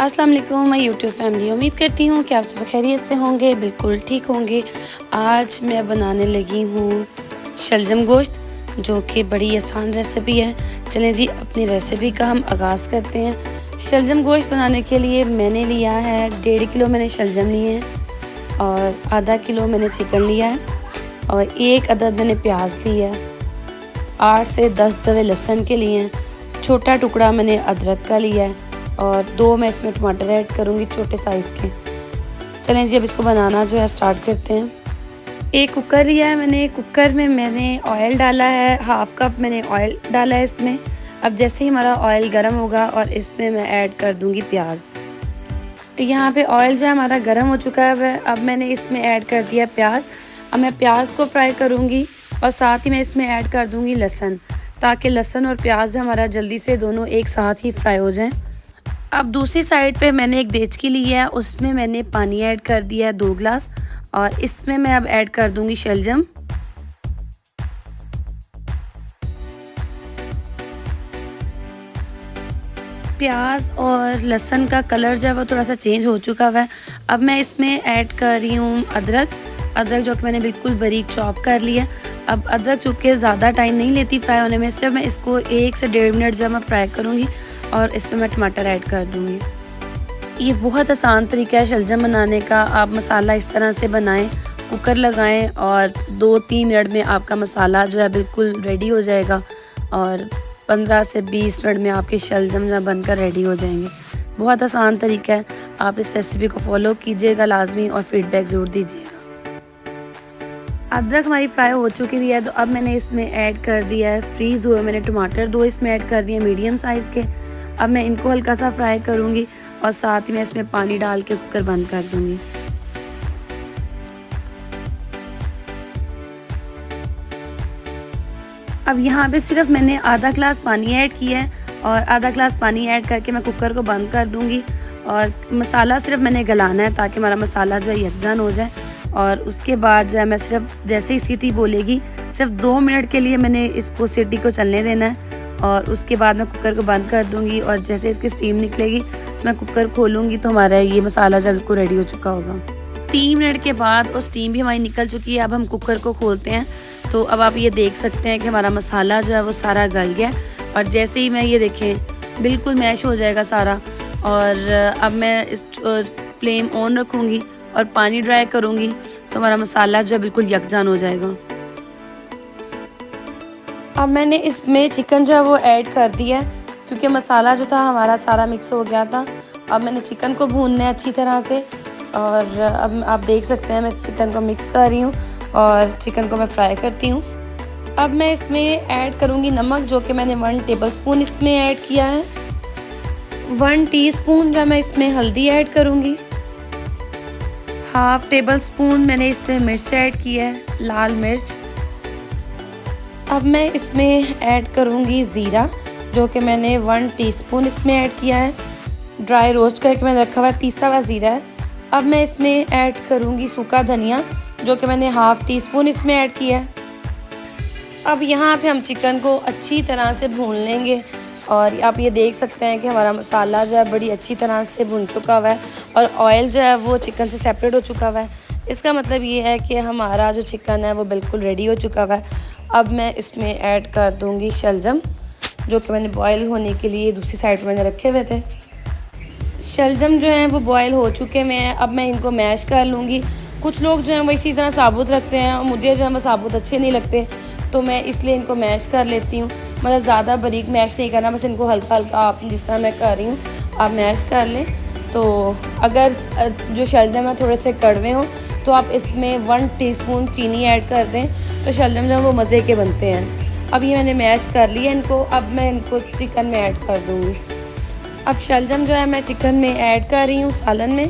अस्सलाम वालेकुम my YouTube family. उम्मीद करती हूँ कि आप सब खैरियत से होंगे, बिल्कुल ठीक होंगे। आज मैं बनाने लगी हूँ शलजम गोश्त, जो कि बड़ी आसान रेसिपी है। चलें जी, अपनी रेसिपी का हम आगाज़ करते हैं। शलजम गोश्त बनाने के लिए मैंने लिया है 1.5 किलो मैंने शलजम लिए हैं और आधा किलो मैंने चिकन लिया है और 1 अदद मैंने प्याज लिया है। 8 से 10 जवे लहसुन के लिए हैं। छोटा टुकड़ा मैंने अदरक का लिया है और 2 मैं इसमें टमाटर ऐड करूँगी छोटे साइज़ के। चलें जी, अब इसको बनाना जो है स्टार्ट करते हैं। एक कुकर लिया है मैंने, कुकर में मैंने ऑयल डाला है, हाफ़ कप मैंने ऑयल डाला है इसमें। अब जैसे ही हमारा ऑयल गर्म होगा और इसमें मैं ऐड कर दूँगी प्याज। यहाँ पे ऑयल जो है हमारा गर्म हो चुका है। अब मैंने इसमें ऐड कर दिया प्याज। अब मैं प्याज को फ्राई करूँगी और साथ ही मैं इसमें ऐड कर दूँगी लहसुन, ताकि लहसुन और प्याज हमारा जल्दी से दोनों एक साथ ही फ्राई हो जाएं। अब दूसरी साइड पे मैंने एक देचकी ली है, उसमें मैंने पानी ऐड कर दिया है 2 गिलास और इसमें मैं अब ऐड कर दूंगी शलजम। प्याज और लहसुन का कलर जो है वो थोड़ा सा चेंज हो चुका हुआ है। अब मैं इसमें ऐड कर रही हूँ अदरक जो कि मैंने बिल्कुल बारीक चॉप कर लिया। अब अदरक चूँकि ज़्यादा टाइम नहीं लेती फ्राई होने में, सिर्फ मैं इसको 1 से 1.5 मिनट जो है मैं फ्राई करूँगी और इसमें मैं टमाटर ऐड कर दूँगी। ये बहुत आसान तरीका है शलजम बनाने का। आप मसाला इस तरह से बनाएं, कुकर लगाएं और 2-3 मिनट में आपका मसाला जो है बिल्कुल रेडी हो जाएगा और 15 से 20 मिनट में आपके शलजम जो है बनकर रेडी हो जाएंगे। बहुत आसान तरीका है, आप इस रेसिपी को फॉलो कीजिएगा लाजमी और फीडबैक ज़रूर दीजिएगा। अदरक हमारी फ्राई हो चुकी हुई है, तो अब मैंने इसमें ऐड कर दिया है फ्रीज़ हुए मैंने टमाटर 2 इसमें ऐड कर दिए मीडियम साइज़ के। अब मैं इनको हल्का सा फ्राई करूँगी और साथ ही मैं इसमें पानी डाल के कुकर बंद कर दूँगी। अब यहाँ पे सिर्फ मैंने आधा ग्लास पानी ऐड किया है और आधा ग्लास पानी ऐड करके मैं कुकर को बंद कर दूँगी और मसाला सिर्फ मैंने गलाना है ताकि हमारा मसाला जो है यकजान हो जाए। और उसके बाद जो है मैं सिर्फ जैसे ही सीटी बोलेगी सिर्फ 2 मिनट के लिए मैंने इसको सीटी को चलने देना है और उसके बाद मैं कुकर को बंद कर दूँगी और जैसे इसकी स्टीम निकलेगी मैं कुकर खोलूँगी तो हमारा ये मसाला जो बिल्कुल रेडी हो चुका होगा। 3 मिनट के बाद और स्टीम भी हमारी निकल चुकी है। अब हम कुकर को खोलते हैं तो अब आप ये देख सकते हैं कि हमारा मसाला जो है वो सारा गल गया और जैसे ही मैं ये देखें बिल्कुल मैश हो जाएगा सारा। और अब मैं इस फ्लेम ऑन रखूँगी और पानी ड्राई करूँगी तो हमारा मसाला जो है बिल्कुल यकजान हो जाएगा। अब मैंने इसमें चिकन जो है वो ऐड कर दिया है क्योंकि मसाला जो था हमारा सारा मिक्स हो गया था। अब मैंने चिकन को भूनना है अच्छी तरह से और अब आप देख सकते हैं मैं चिकन को मिक्स कर रही हूँ और चिकन को मैं फ्राई करती हूँ। अब मैं इसमें ऐड करूँगी नमक, जो कि मैंने 1 टेबलस्पून इसमें ऐड किया है। 1 टीस्पून जो मैं इसमें हल्दी ऐड करूँगी। हाफ़ टेबल स्पून मैंने इसमें मिर्च ऐड किया है, लाल मिर्च। अब मैं इसमें ऐड करूँगी ज़ीरा, जो कि मैंने 1 टीस्पून इसमें ऐड किया है। ड्राई रोस्ट करके मैंने रखा हुआ है, पीसा हुआ ज़ीरा है। अब मैं इसमें ऐड करूँगी सूखा धनिया, जो कि मैंने हाफ़ टीस्पून इसमें ऐड किया है। अब यहाँ पे हम चिकन को अच्छी तरह से भून लेंगे और आप ये देख सकते हैं कि हमारा मसाला जो है बड़ी अच्छी तरह से भुन चुका हुआ है और ऑयल जो है वो चिकन से सेपरेट हो चुका हुआ है। इसका मतलब ये है कि हमारा जो चिकन है वो बिल्कुल रेडी हो चुका हुआ है। अब मैं इसमें ऐड कर दूँगी शलजम, जो कि मैंने बॉयल होने के लिए दूसरी साइड मैंने रखे हुए थे। शलजम जो हैं वो बॉयल हो चुके हुए हैं। अब मैं इनको मैश कर लूँगी। कुछ लोग जो हैं वो इसी तरह साबुत रखते हैं और मुझे जो है वो साबुत अच्छे नहीं लगते, तो मैं इसलिए इनको मैश कर लेती हूँ। मतलब ज़्यादा बारीक मैश नहीं करना, बस इनको हल्का हल्का आप जिस तरह मैं कर रही हूँ आप मैश कर लें। तो अगर जो शलजम है थोड़े से कड़वे हों तो आप इसमें 1 टीस्पून चीनी ऐड कर दें, तो शलजम जो है वो मज़े के बनते हैं। अब ये मैंने मैश कर लिया इनको। अब मैं इनको चिकन में ऐड कर दूँगी। अब शलजम जो है मैं चिकन में ऐड कर रही हूँ सालन में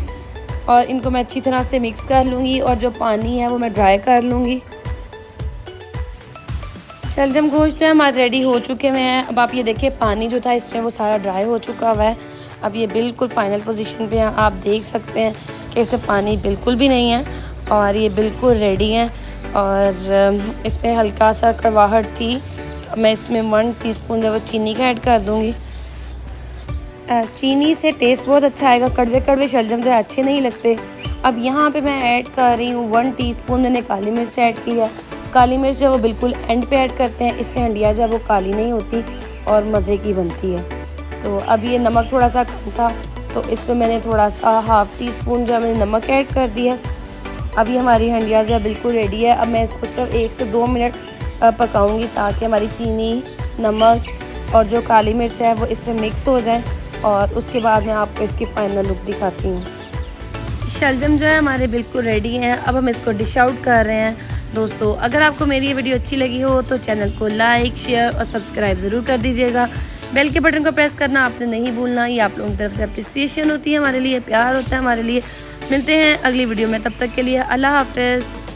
और इनको मैं अच्छी तरह से मिक्स कर लूँगी और जो पानी है वो मैं ड्राई कर लूँगी। शलजम गोश्त जो है हमारे रेडी हो चुके हुए हैं। अब आप ये देखिए पानी जो था इसमें वो सारा ड्राई हो चुका हुआ है। अब ये बिल्कुल फाइनल पोजीशन पे है, आप देख सकते हैं कि इसमें पानी बिल्कुल भी नहीं है और ये बिल्कुल रेडी है। और इसमें हल्का सा कड़वाहट थी, मैं इसमें 1 टीस्पून जो है चीनी का ऐड कर दूँगी। चीनी से टेस्ट बहुत अच्छा आएगा। कड़वे कड़वे शलजम जो है अच्छे नहीं लगते। अब यहाँ पे मैं ऐड कर रही हूँ 1 टीस्पून मैंने काली मिर्च ऐड की है। काली मिर्च जो है वो बिल्कुल एंड पे ऐड करते हैं, इससे हंडिया जो है वो काली नहीं होती और मज़े की बनती है। तो अब ये नमक थोड़ा सा कम था तो इस पर मैंने थोड़ा सा हाफ़ टी स्पून जो है मैंने नमक ऐड कर दिया। अभी हमारी हंडिया जो है बिल्कुल रेडी है। अब मैं इसको सिर्फ 1 से 2 मिनट पकाऊंगी ताकि हमारी चीनी, नमक और जो काली मिर्च है वो इस पर मिक्स हो जाए और उसके बाद मैं आपको इसकी फ़ाइनल लुक दिखाती हूँ। शलजम जो है हमारे बिल्कुल रेडी हैं। अब हम इसको डिश आउट कर रहे हैं। दोस्तों अगर आपको मेरी ये वीडियो अच्छी लगी हो तो चैनल को लाइक, शेयर और सब्सक्राइब ज़रूर कर दीजिएगा। बेल के बटन को प्रेस करना आपने नहीं भूलना। ये आप लोगों की तरफ से अप्रिसिएशन होती है हमारे लिए, प्यार होता है हमारे लिए। मिलते हैं अगली वीडियो में, तब तक के लिए अल्लाह हाफ़िज़।